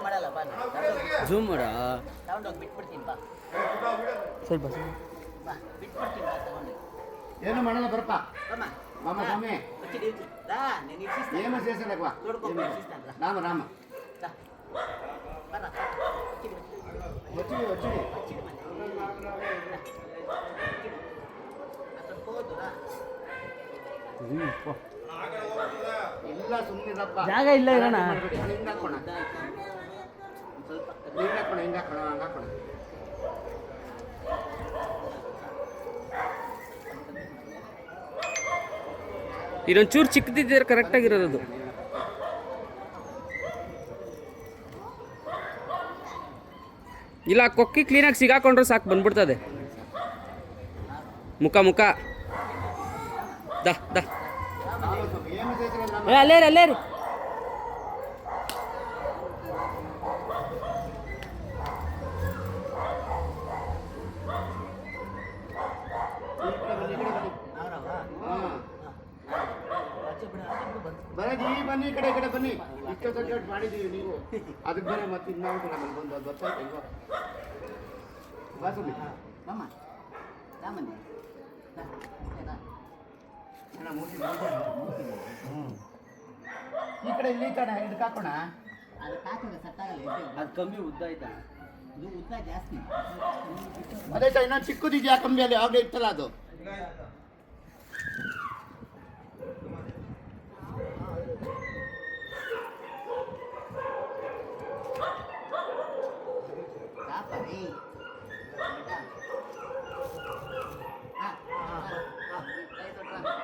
ಮಾಡಲ್ಲ ಬಾ ಜೂಮ್ ಮಾಡ ತಗೊಂಡೋಗಿ ಬಿಟ್ಬಿಡ್ತೀನಿ ಬಾ ಸ್ವಲ್ಪ ಬಾ ಬಿಟ್ಬಿಡ್ತೀನಿ ಬಾ ತಗೊಂಡು ಏನು ಮಾಡಲ್ಲ ಬರಪ್ಪ ಬಮ್ಮ ಮಾಮ ಸ್ವಾಮಿ ಒಚ್ಚಿಡಿ ದಾ ನೀನು ಇರ್ಸಿಸ್ತಾ ಏನು ಸೇಸಲಕ್ವಾ ನೋಡ್ಕೊಂಡು ಇರ್ಸಿಸ್ತಾನ ರಾಮ ರಾಮ ದಾ ಬರ ಒಚ್ಚಿಡಿ ಒಚ್ಚಿಡಿ ಒಚ್ಚಿಡಿ ಒಚ್ಚಿಡಿ ಮನೆ ಅದ್ರ ಹೋದು ಇಲ್ಲ ಸುಮ್ಮನಿರಪ್ಪ ಜಾಗ ಇಲ್ಲ ಇರೋಣ ಹಿಂಗೆ ಹಾಕೋಣ ಸ್ವಲ್ಪ ಹಿಂಗೆ ಹಾಕೋಣ ಹಿಂಗೆ ಹಾಕೋಣ ಹಂಗೆ ಹಾಕೋಣ ಇದೊಂಚೂರು ಚಿಕ್ಕದಿದ್ದರೆ ಕರೆಕ್ಟಾಗಿರೋದು ಅದು ಇಲ್ಲ ಕೊಕ್ಕಿ ಕ್ಲೀನಾಗಿ ಸಿಗಾಕೊಂಡ್ರೆ ಸಾಕು ಬಂದ್ಬಿಡ್ತದೆ ಮುಖ ಮುಖ ದಾ ದಾ ಏನು ಸೇಸಲ್ಲ ಏ ಅಲ್ಲೇ ರೀ ಅಲ್ಲೇ ರೀ ಬರದಿ ಬನ್ನಿ ಈ ಕಡೆ ಬನ್ನಿ ಇಷ್ಟು ದೊಡ್ಡ ಮಾಡಿದ್ದೀವಿ ನೀವು ಅದಕ್ಕೆ ಬೇರೆ ಮತ್ತೆ ಇನ್ನೊಂದು ನಮ್ಮಲ್ಲಿ ಬಂದು ಅದು ಗೊತ್ತಾಯ್ತು ಹೆಂಗೋ ಬಾ ಸುಮ್ಮನೆ ಬಮ್ಮ ರಾಮನ್ನಿ ಅಣ್ಣ ಮೂತಿ ಈ ಕಡೆ ಇಲ್ಲಿ ಈ ಕಡೆ ಇದಕ್ಕೆ ಹಾಕೋಣ ಅದು ಕಾಕಿದ್ರೆ ಸೆಟ್ ಆಗಲ್ಲ ಅದು ಕಮ್ಮಿ ಉದ್ದ ಆಯ್ತಾ ಇದು ಉದ್ದ ಜಾಸ್ತಿ ಅದೇ ಇನ್ನೊಂದು ಚಿಕ್ಕದಿದೆಯಾ ಕಮ್ಮಿಯಲ್ಲಿ ಆಗಲೇ ಇತ್ತಲ್ಲ ಅದು ಕಾಪರಿ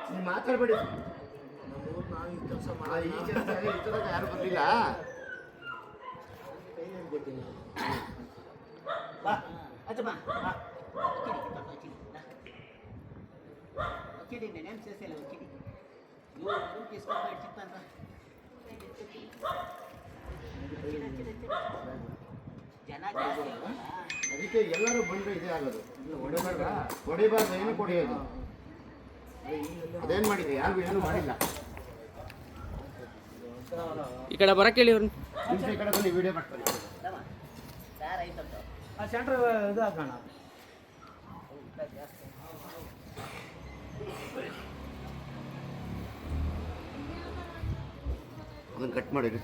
ನೀವು ಮಾತಾಡಬೇಡಿ ಈ ಕೆಲಸ ಯಾರು ಬಂದಿಲ್ಲ ಬಾ ಅಚ್ಚಮ್ಮ ಬಾ ಒಚ್ಚಿಡಿ ನೆನೆಮ್ ಸೇಸಲ್ಲ ಒಚ್ಚಿಡಿ ಇವು ಕಿಸ್ಕೊಂಡು ಇಡ್ಸಿತ್ತಂತ ಜನ ಜಾಸ್ತಿ ಅಲ್ವಾ ಅದಕ್ಕೆ ಎಲ್ಲರೂ ಬಂದರೆ ಇದೇ ಆಗೋದು ಹೊಡಿಬಾರ್ದು ಏನು ಕೊಡಿಯೋದು ಅದೇನು ಮಾಡಿದೆ ಯಾರು ಏನು ಮಾಡಿಲ್ಲ ಈ ಕಡೆ ಬರಕ್ಕೆ ಹೇಳಿ ಅವ್ರನ್ನ ನಿಮಿಷ ಈ ಕಡೆ ಬನ್ನಿ ವಿಡಿಯೋ ಮಾಡ್ತಾರೆ ಯಾರು ಐತಂತ ಆ ಸೆಂಟ್ರ್ ಇದು ಹಾಕೋಣ ಜಾಸ್ತಿ ಅದನ್ನು ಕಟ್ ಮಾಡಿರಿ